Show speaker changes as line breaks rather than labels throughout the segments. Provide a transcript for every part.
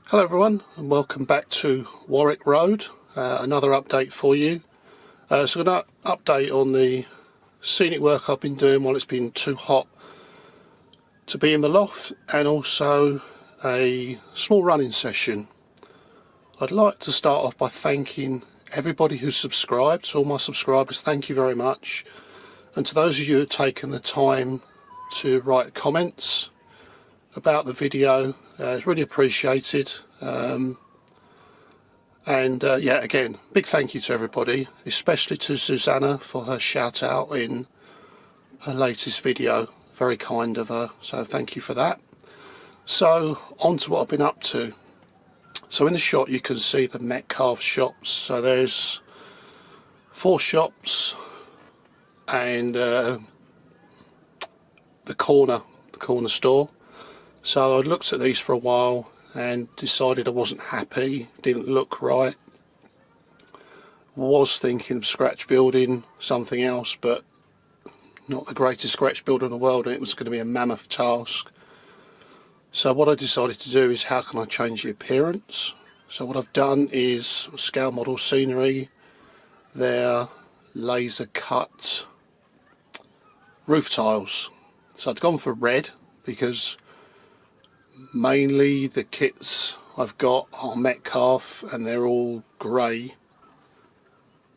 Hello everyone and welcome back to Warwick Road. Another update for you. So an update on the scenic work I've been doing while it's been too hot to be in the loft, and also a small running session. I'd like to start off by thanking everybody who's subscribed. So all my subscribers, thank you very much. And to those of you who have taken the time to write comments about the video, it's really appreciated. Yeah, again, big thank you to everybody, especially to Susanna for her shout out in her latest video. Very kind of her, so thank you for that. So on to what I've been up to. So in the shot you can see the Metcalfe shops. So there's 4 shops and the corner store. So I looked at these for a while and decided I wasn't happy, didn't look right. Was thinking of scratch building something else, but not the greatest scratch builder in the world, and it was going to be a mammoth task. So what I decided to do is, how can I change the appearance? So what I've done is scale model scenery, their laser cut roof tiles. So I've gone for red because mainly the kits I've got are Metcalfe and they're all grey.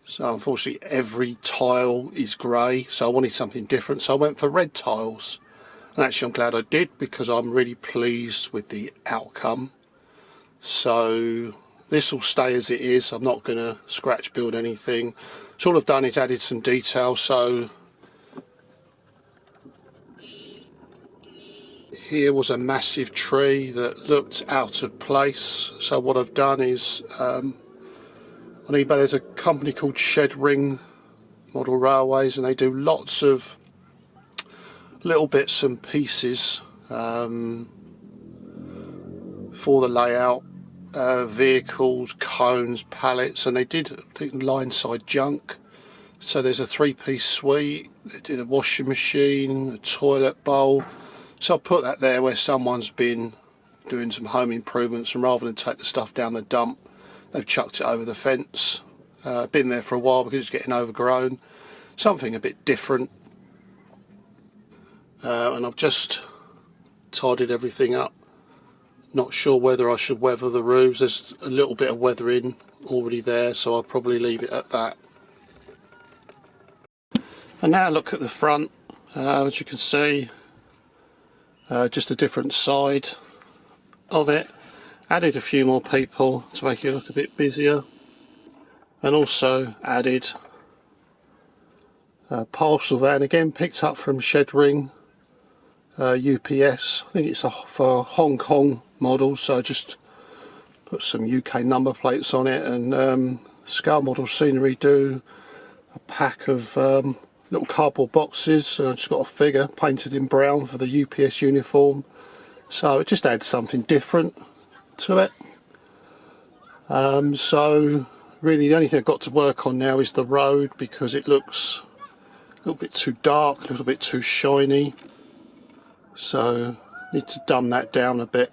So unfortunately every tile is grey, so I wanted something different, so I went for red tiles. And actually I'm glad I did, because I'm really pleased with the outcome. So this will stay as it is. I'm not going to scratch build anything. So all I've done is added some detail. So here was a massive tree that looked out of place. So what I've done is, on eBay there's a company called Shed Ring Model Railways, and they do lots of little bits and pieces for the layout, vehicles, cones, pallets, and they did, I think, line side junk. So there's a 3-piece suite, they did a washing machine, a toilet bowl. So I put that there where someone's been doing some home improvements, and rather than take the stuff down the dump, they've chucked it over the fence. Been there for a while because it's getting overgrown. Something a bit different. And I've just tidied everything up. Not sure whether I should weather the roofs. There's a little bit of weathering already there, so I'll probably leave it at that. And now look at the front. As you can see, just a different side of it. Added a few more people to make it look a bit busier, and also added a parcel van, again picked up from Shed Ring, UPS. I think it's for Hong Kong model, so I just put some UK number plates on it. And Scale Model Scenery do a pack of little cardboard boxes, and I just got a figure painted in brown for the UPS uniform, so it just adds something different to it. So really the only thing I've got to work on now is the road, because it looks a little bit too dark, a little bit too shiny, so need to dumb that down a bit.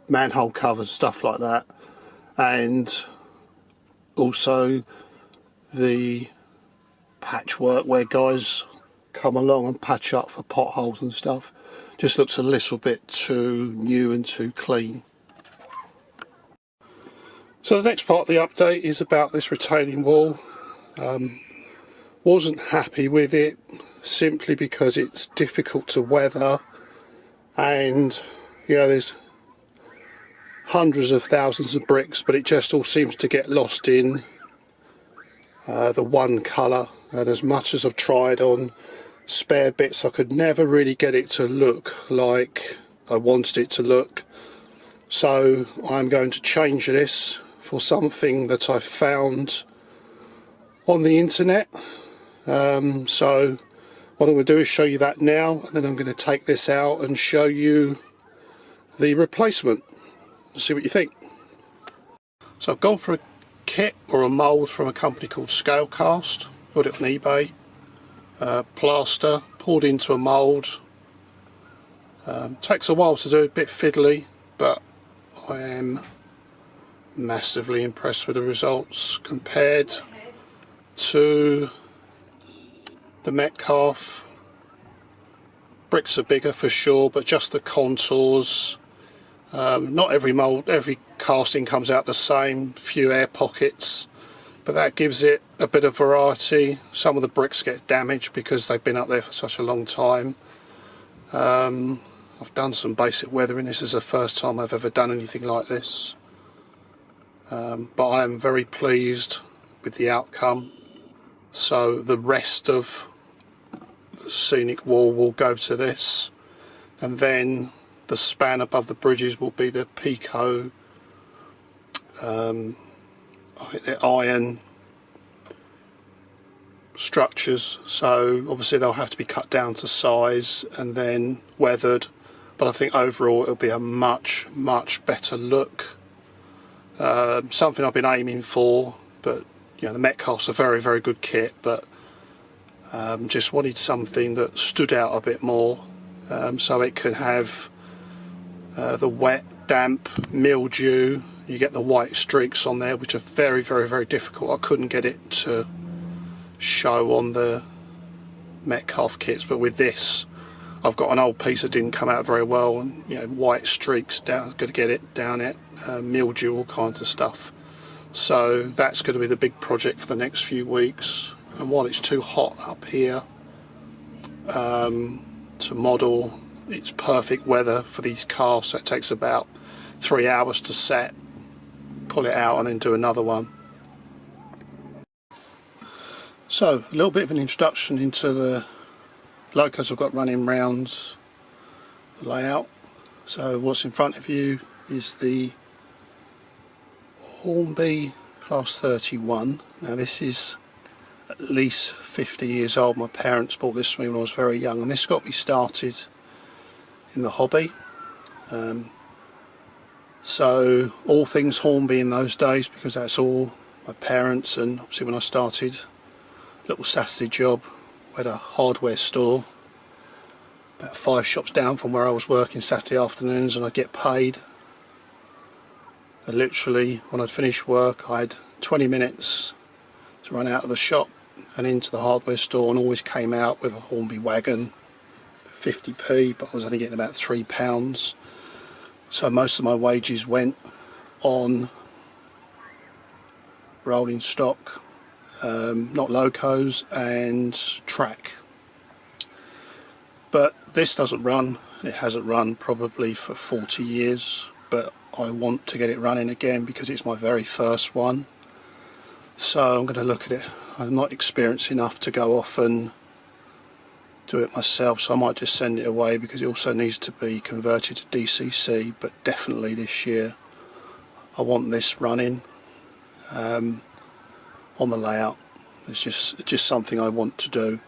Manhole covers, stuff like that, and also the patchwork where guys come along and patch up for potholes and stuff. Just looks a little bit too new and too clean. So the next part of the update is about this retaining wall. Wasn't happy with it simply because it's difficult to weather, and there's hundreds of thousands of bricks, but it just all seems to get lost in the one colour. And as much as I've tried on spare bits, I could never really get it to look like I wanted it to look. So I'm going to change this for something that I found on the internet. So what I'm going to do is show you that now, and then I'm going to take this out and show you the replacement. See what you think. So I've gone for a kit or a mould from a company called Scalecast. Got it on eBay. Plaster poured into a mould, Takes a while to do, a bit fiddly, but I am massively impressed with the results compared to the Metcalfe. Bricks are bigger for sure, but just the contours. Not every mould, every casting comes out the same, few air pockets, but that gives it a bit of variety. Some of the bricks get damaged because they've been up there for such a long time. I've done some basic weathering. This is the first time I've ever done anything like this. But I am very pleased with the outcome. So the rest of the scenic wall will go to this, and then the span above the bridges will be the Pico, I think they're iron structures, so obviously they'll have to be cut down to size and then weathered, but I think overall it'll be a much better look. Something I've been aiming for, but you know, the Metcalfe's a very good kit, but just wanted something that stood out a bit more, so it could have the wet, damp, mildew. You get the white streaks on there, which are very difficult. I couldn't get it to show on the Metcalfe kits, but with this I've got an old piece that didn't come out very well, and you know, white streaks down, got to get it down it, mildew, all kinds of stuff. So that's going to be the big project for the next few weeks. And while it's too hot up here to model, it's perfect weather for these casts. So it takes about 3 hours to set, pull it out and then do another one. So a little bit of an introduction into the locos I've got running round the layout. So what's in front of you is the Hornby Class 31. Now this is at least 50 years old. My parents bought this for me when I was very young, and this got me started in the hobby. So all things Hornby in those days, because that's all my parents, and obviously when I started, little Saturday job, we had a hardware store about 5 shops down from where I was working Saturday afternoons, and I'd get paid. And literally when I'd finish work I had 20 minutes to run out of the shop and into the hardware store, and always came out with a Hornby wagon, 50p, but I was only getting about £3. So most of my wages went on rolling stock, not locos, and track. But this doesn't run, it hasn't run probably for 40 years, but I want to get it running again because it's my very first one. So I'm going to look at it. I'm not experienced enough to go off and do it myself, so I might just send it away because it also needs to be converted to DCC. But definitely this year I want this running on the layout. It's just something I want to do.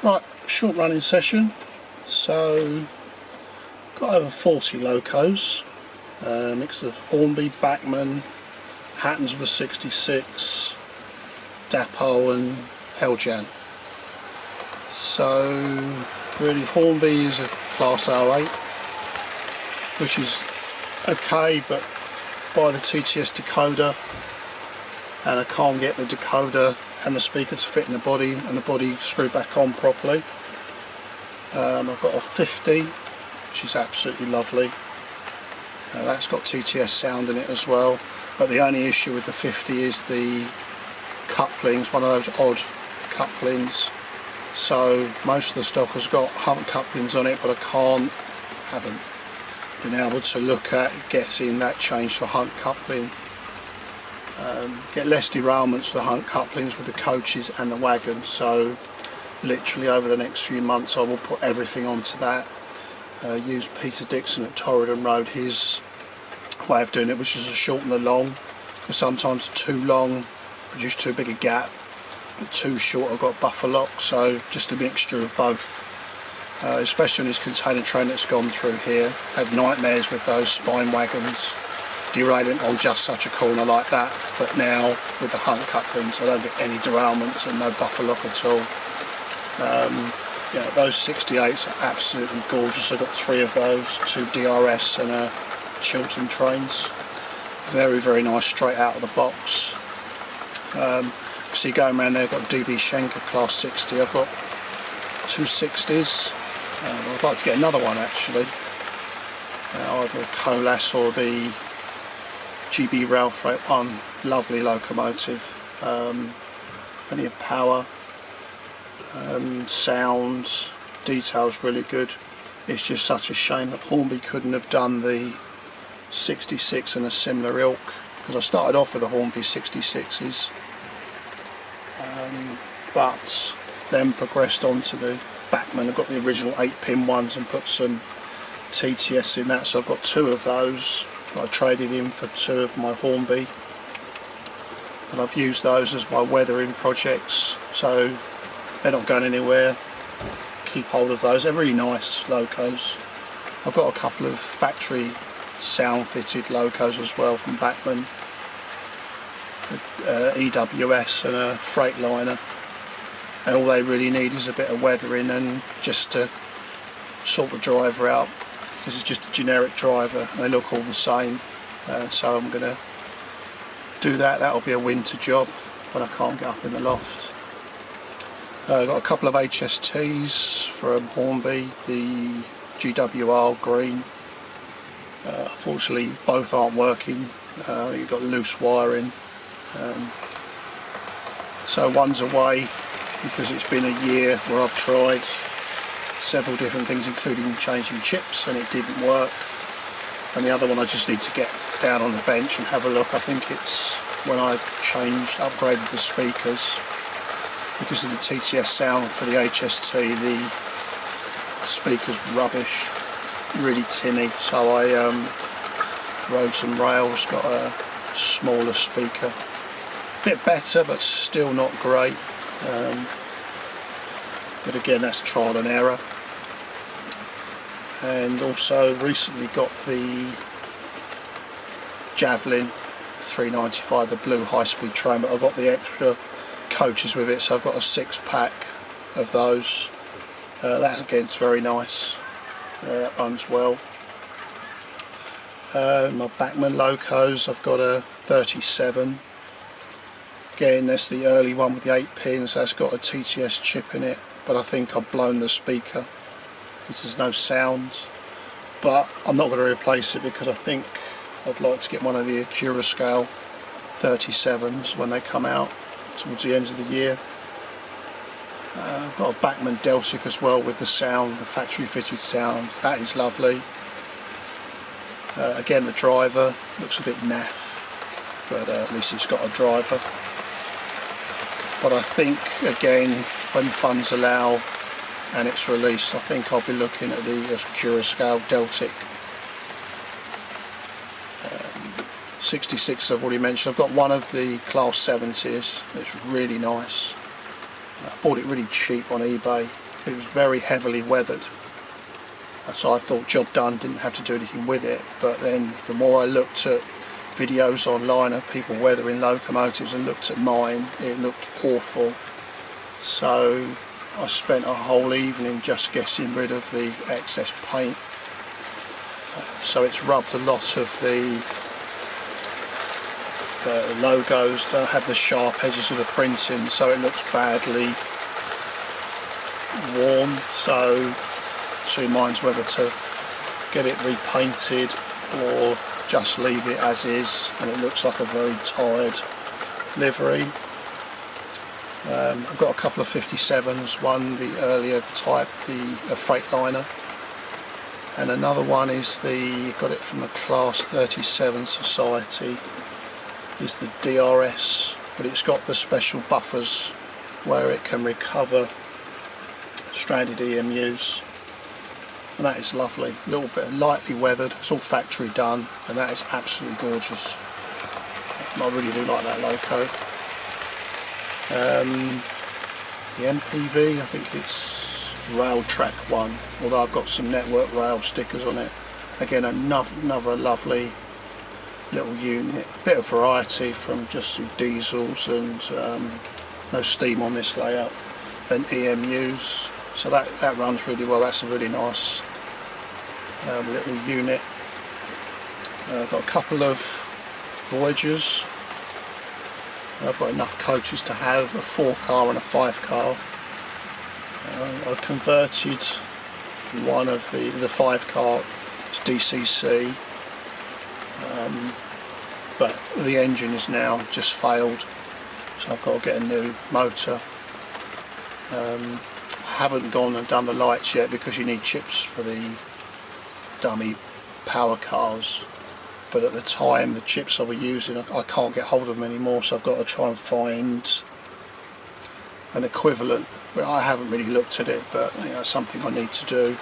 Right, short running session. So got over 40 locos, mix of Hornby, Bachmann, Hattons with a 66, Dappo and Heljan. So really Hornby is a class 08, which is okay, but by the TTS decoder, and I can't get the decoder and the speaker to fit in the body and the body screwed back on properly. I've got a 50, which is absolutely lovely. That's got TTS sound in it as well, but the only issue with the 50 is the couplings, one of those odd couplings. So most of the stock has got Hunt couplings on it, but I haven't been able to look at getting that changed for Hunt coupling. Get less derailments for the Hunt couplings with the coaches and the wagon, so literally over the next few months I will put everything onto that. Use Peter Dixon at Torridon Road, his way of doing it, which is to shorten the long, because sometimes too long produce too big a gap, but too short I've got buffer lock, so just a mixture of both. Especially on his container train that's gone through here, had nightmares with those spine wagons derailing on just such a corner like that, but now with the Hunt couplings I don't get any derailments and no buffer lock at all. Yeah, those 68s are absolutely gorgeous. I've got 3 of those, 2 DRS and a Chiltern trains. Very, very nice straight out of the box. See, going around there I've got DB Schenker class 60, I've got 2 60s. I'd like to get another one actually, either a Colas or the GB Rail Freight one. Lovely locomotive, plenty of power, sound, details really good. It's just such a shame that Hornby couldn't have done the 66 and a similar ilk, because I started off with the Hornby 66s, but then progressed on to the Bachmann. I've got the original 8-pin ones and put some TTS in that, so I've got 2 of those that I traded in for 2 of my Hornby, and I've used those as my weathering projects, so they're not going anywhere. Keep hold of those, they're really nice locos. I've got a couple of factory sound fitted locos as well from Bachmann, EWS and a Freightliner, and all they really need is a bit of weathering and just to sort the driver out, because it's just a generic driver and they look all the same. So I'm going to do that. That'll be a winter job when I can't get up in the loft. I've got a couple of HSTs from Hornby, the GWR green. Unfortunately both aren't working, you've got loose wiring, so one's away because it's been a year where I've tried several different things including changing chips and it didn't work, and the other one I just need to get down on the bench and have a look. I think it's when I upgraded the speakers, because of the TTS sound for the HST, the speaker's rubbish, really tinny, so I rode some rails, got a smaller speaker, bit better but still not great, but again that's trial and error. And also recently got the Javelin 395, the blue high-speed train, but I got the extra coaches with it, so I've got a 6-pack of those. That again's very nice, that runs well. My Bachmann locos, I've got a 37, again that's the early one with the 8 pins, that's got a TTS chip in it, but I think I've blown the speaker because there's no sound, but I'm not going to replace it because I think I'd like to get one of the Acura scale 37s when they come out towards the end of the year. I've got a Bachmann Deltic as well with the sound, the factory fitted sound, that is lovely. Again the driver looks a bit naff, but at least it's got a driver. But I think again when funds allow and it's released, I think I'll be looking at the Acura scale Deltic. 66 I've already mentioned. I've got one of the class 70s, it's really nice. I bought it really cheap on eBay it was very heavily weathered. So I thought job done, didn't have to do anything with it. But then the more I looked at videos online of people weathering locomotives and looked at mine, it looked awful. So I spent a whole evening just getting rid of the excess paint. So it's rubbed a lot of the logos, don't have the sharp edges of the printing, so it looks badly worn. So two minds whether to get it repainted or just leave it as is, and it looks like a very tired livery. I've got a couple of 57s, one the earlier type, the Freightliner, and another one is got it from the Class 37 Society, is the DRS, but it's got the special buffers where it can recover stranded EMUs, and that is lovely. A little bit lightly weathered, it's all factory done, and that is absolutely gorgeous. I really do like that loco. The MPV, I think it's Rail Track 1, although I've got some Network Rail stickers on it. Again, another lovely little unit, a bit of variety from just some diesels and no steam on this layout, and EMUs, so that runs really well. That's a really nice little unit. I've got a couple of Voyagers. I've got enough coaches to have a 4-car and a 5-car. I converted one of the 5-car to DCC, but the engine is now just failed, so I've got to get a new motor. I haven't gone and done the lights yet because you need chips for the dummy power cars, but at the time the chips I was using, I can't get hold of them anymore, so I've got to try and find an equivalent. Well, I haven't really looked at it, but you know, it's something I need to do.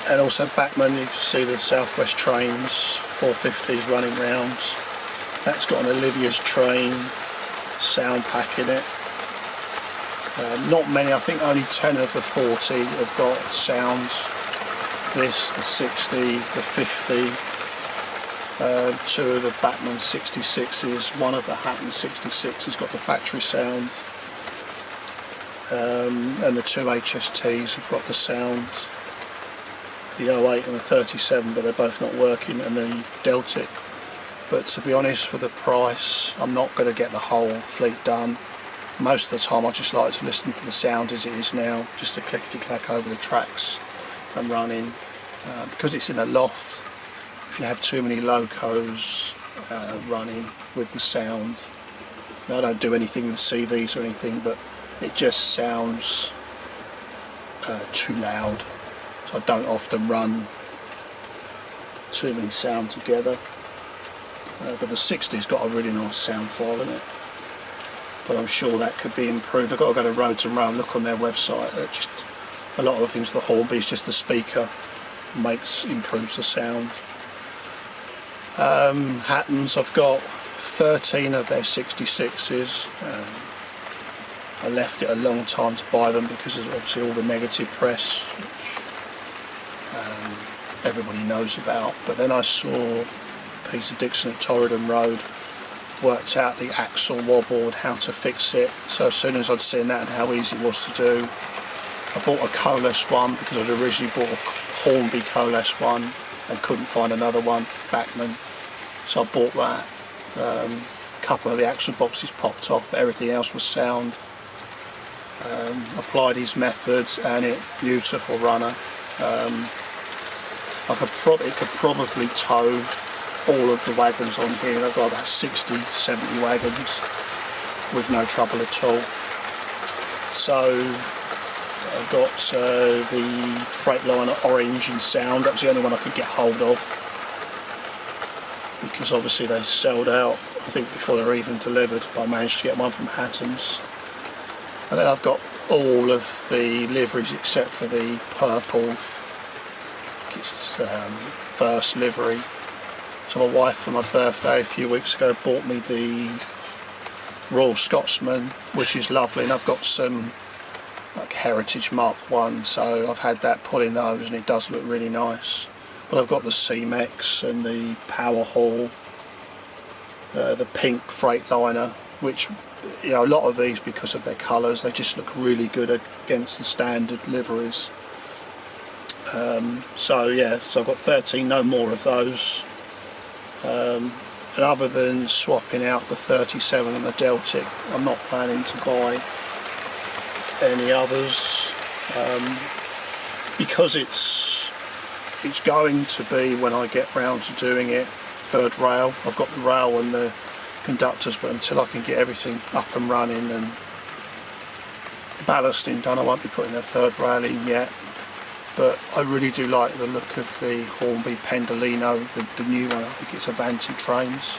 And also Bachmann, you can see the Southwest Trains 450s running round. That's got an Olivia's Train sound pack in it. Not many, I think only 10 of the 40 have got sound. This, the 60, the 50, two of the Bachmann 66s, one of the Hatton 66 has got the factory sound, and the two HSTs have got the sound, the 08 and the 37, but they're both not working, and the Deltic. But to be honest, for the price, I'm not going to get the whole fleet done. Most of the time I just like to listen to the sound as it is now, just to clickety-clack over the tracks and running. Because it's in a loft, if you have too many locos running with the sound, now I don't do anything with CVs or anything, but it just sounds too loud, so I don't often run too many sound together. But the 60's got a really nice sound file in it, but I'm sure that could be improved. I've got to go to Roads and Rail and look on their website. Just a lot of the things with the Hornby's, just the speaker improves the sound. Hattons, I've got 13 of their 66s. I left it a long time to buy them because of obviously all the negative press, which everybody knows about. But then I saw Peter Dixon at Torridon Road worked out the axle wobble and how to fix it. So as soon as I'd seen that and how easy it was to do, I bought a Colas one because I'd originally bought a Hornby Colas one and couldn't find another one, Bachmann. So I bought that. A couple of the axle boxes popped off, but everything else was sound. Applied his methods and it beautiful runner. It could probably tow all of the wagons on here. I've got about 60, 70 wagons with no trouble at all. So I've got the Freightliner Orange in sound. That was the only one I could get hold of because obviously they sold out, I think, before they were even delivered, but I managed to get one from Hatton's. And then I've got all of the liveries except for the purple first livery. So my wife for my birthday a few weeks ago bought me the Royal Scotsman, which is lovely, and I've got some like Heritage Mark 1, so I've had that put in those and it does look really nice. But I've got the C-Mex and the Power Hall, the pink Freightliner, which, you know, a lot of these, because of their colours, they just look really good against the standard liveries. So yeah, so I've got 13, no more of those. And other than swapping out the 37 and the Deltic, I'm not planning to buy any others, because it's going to be, when I get round to doing it, third rail. I've got the rail and the conductors, but until I can get everything up and running and ballasting done, I won't be putting the third rail in yet. But I really do like the look of the Hornby Pendolino, the new one. I think it's Avanti trains,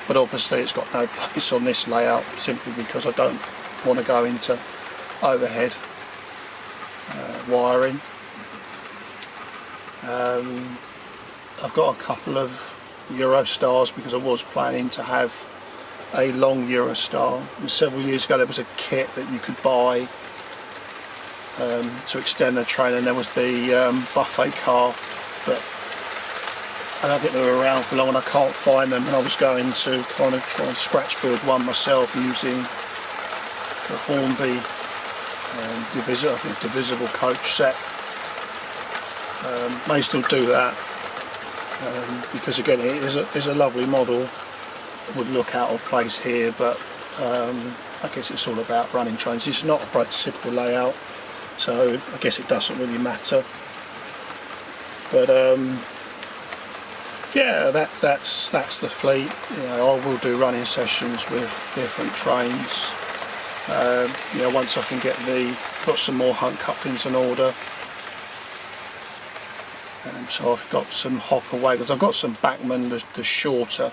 but obviously it's got no place on this layout, simply because I don't want to go into overhead wiring. I've got a couple of Eurostars because I was planning to have a long Eurostar. Several years ago there was a kit that you could buy to extend the train, and there was the buffet car, but I don't think they were around for long and I can't find them, and I was going to kind of try and scratch build one myself using the Hornby divisible coach set. May still do that, because again it is a lovely model. It would look out of place here, but I guess it's all about running trains. It's not a prototypical layout, so I guess it doesn't really matter. But yeah, that's the fleet. You know, I will do running sessions with different trains. You know, once I can got some more hunt couplings in order. So I've got some hopper wagons. I've got some Bachmann, the shorter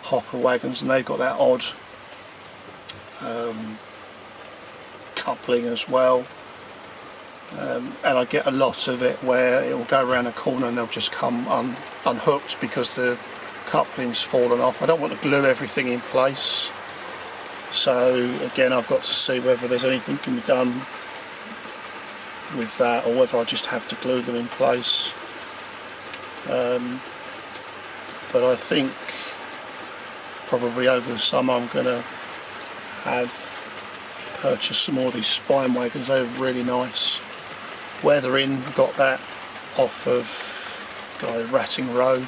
hopper wagons, and they've got that odd coupling as well. And I get a lot of it where it will go around a corner and they'll just come unhooked because the coupling's fallen off. I don't want to glue everything in place. So again, I've got to see whether there's anything can be done with that, or whether I just have to glue them in place. But I think probably over the summer I'm going to have purchased some more of these spine wagons. They're really nice. Weathering, got that off of guy Ratting Road.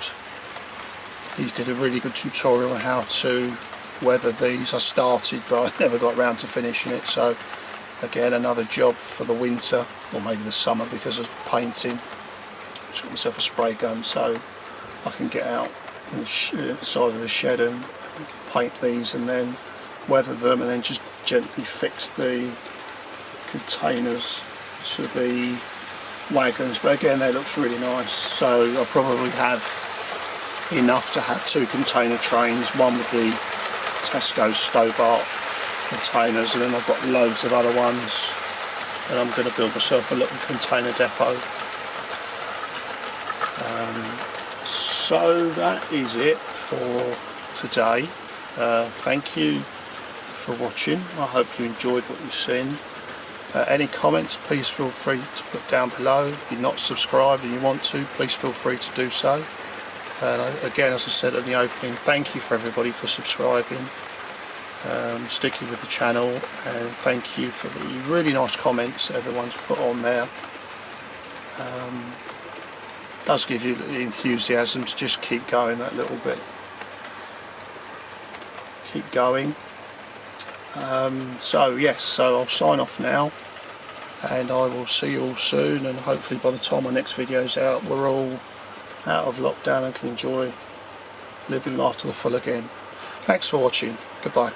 He's did a really good tutorial on how to weather these. I started, but I never got round to finishing it, so again, another job for the winter, or maybe the summer, because of painting. Just got myself a spray gun so I can get out on the side of the shed and paint these, and then weather them, and then just gently fix the containers to the wagons. But again, that looks really nice, so I'll probably have enough to have 2 container trains, one with the Tesco Stobart containers, and then I've got loads of other ones, and I'm going to build myself a little container depot. So that is it for today. Thank you for watching. I hope you enjoyed what you've seen. Any comments, please feel free to put down below. If you're not subscribed and you want to, please feel free to do so. And again, as I said at the opening, thank you for everybody for subscribing, sticking with the channel, and thank you for the really nice comments that everyone's put on there. Does give you the enthusiasm to just keep going that little bit. Keep going. So yes, so I'll sign off now, and I will see you all soon, and hopefully by the time my next video's out, we're all out of lockdown and can enjoy living life to the full again. Thanks for watching. Goodbye.